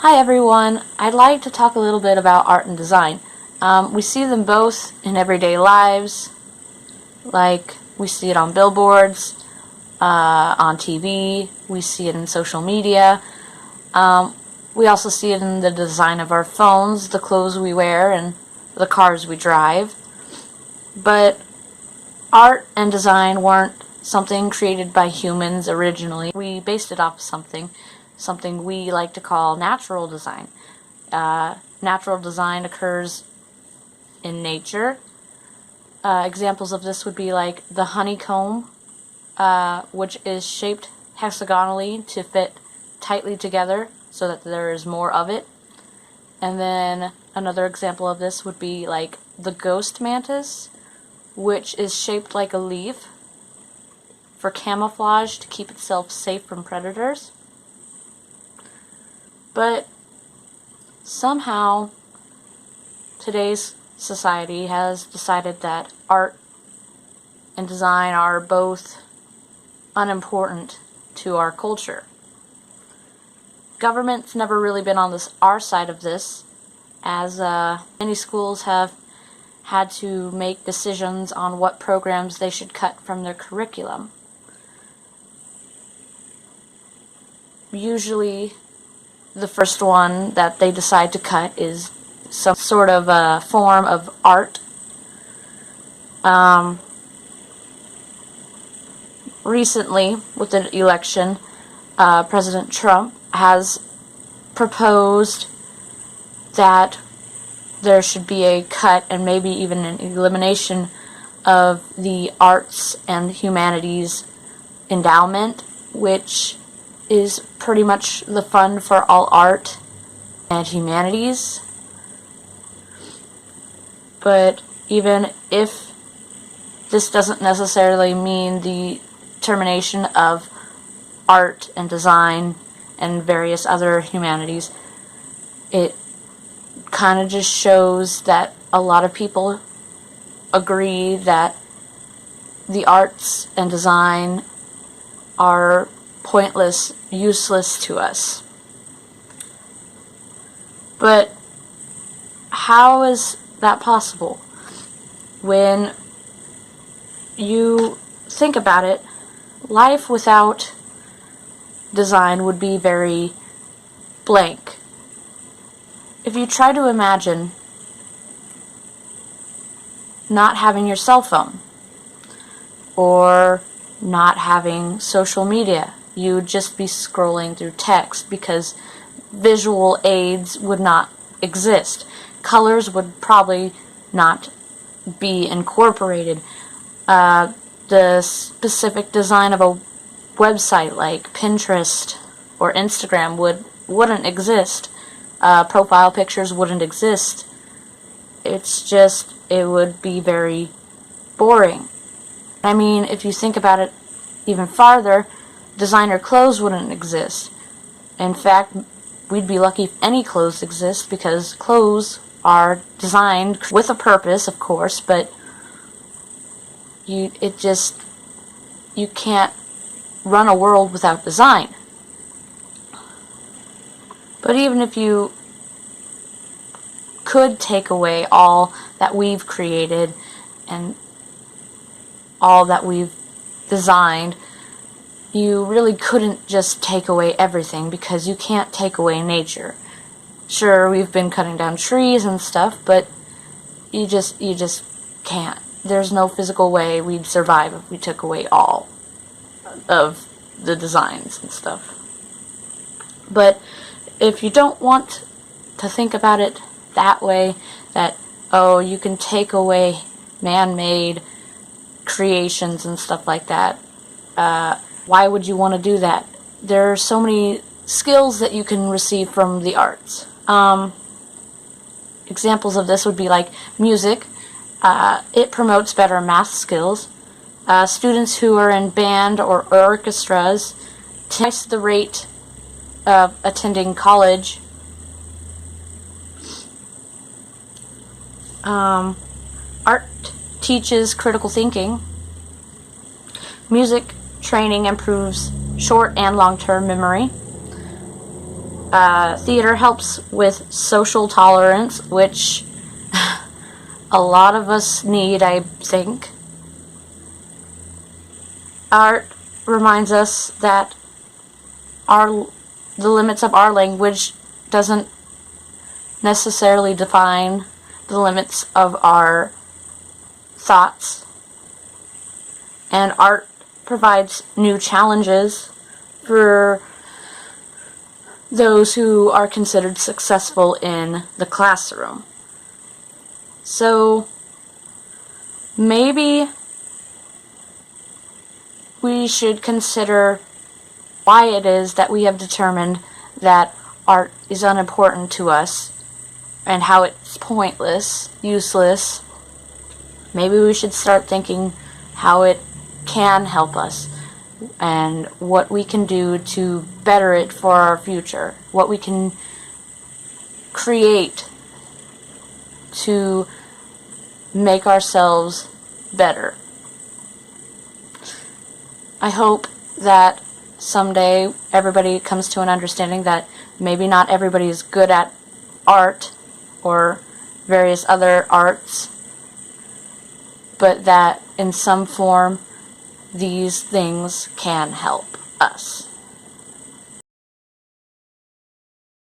Hi everyone, I'd like to talk a little bit about art and design. We see them both in everyday lives, like we see it on billboards, on TV, we see it in social media. We also see it in the design of our phones, the clothes we wear, and the cars we drive. But art and design weren't something created by humans originally. We based it off something we like to call natural design. Natural design occurs in nature. Examples of this would be like the honeycomb, which is shaped hexagonally to fit tightly together so that there is more of it. And then another example of this would be like the ghost mantis, which is shaped like a leaf for camouflage to keep itself safe from predators. But somehow today's society has decided that art and design are both unimportant to our culture. Government's never really been on our side of this, as many schools have had to make decisions on what programs they should cut from their curriculum. Usually the first one that they decide to cut is some sort of a form of art. Recently, with the election, President Trump has proposed that there should be a cut and maybe even an elimination of the arts and humanities endowment, which is pretty much the fund for all art and humanities. But even if this doesn't necessarily mean the termination of art and design and various other humanities, it kind of just shows that a lot of people agree that the arts and design are pointless, useless to us. But how is that possible? When you think about it, life without design would be very blank. If you try to imagine not having your cell phone or not having social media, you would just be scrolling through text because visual aids would not exist. Colors would probably not be incorporated. The specific design of a website like Pinterest or Instagram wouldn't exist. Profile pictures wouldn't exist. It would be very boring. I mean, if you think about it even farther, designer clothes wouldn't exist. In fact, we'd be lucky if any clothes exist, because clothes are designed with a purpose, of course, but you can't run a world without design. But even if you could take away all that we've created and all that we've designed, you really couldn't just take away everything, because you can't take away nature. Sure, we've been cutting down trees and stuff, but you just can't. There's no physical way we'd survive if we took away all of the designs and stuff. But if you don't want to think about it that way, that, oh, you can take away man-made creations and stuff like that, why would you want to do that? There are so many skills that you can receive from the arts. Examples of this would be like music. It promotes better math skills. Students who are in band or orchestras, twice the rate of attending college. Art teaches critical thinking. Music training improves short and long-term memory. Theater helps with social tolerance, which a lot of us need, I think. Art reminds us that the limits of our language doesn't necessarily define the limits of our thoughts. And art provides new challenges for those who are considered successful in the classroom. So maybe we should consider why it is that we have determined that art is unimportant to us and how it's pointless, useless. Maybe we should start thinking how it can help us and what we can do to better it for our future, what we can create to make ourselves better. I hope that someday everybody comes to an understanding that maybe not everybody is good at art or various other arts, but that in some form these things can help us.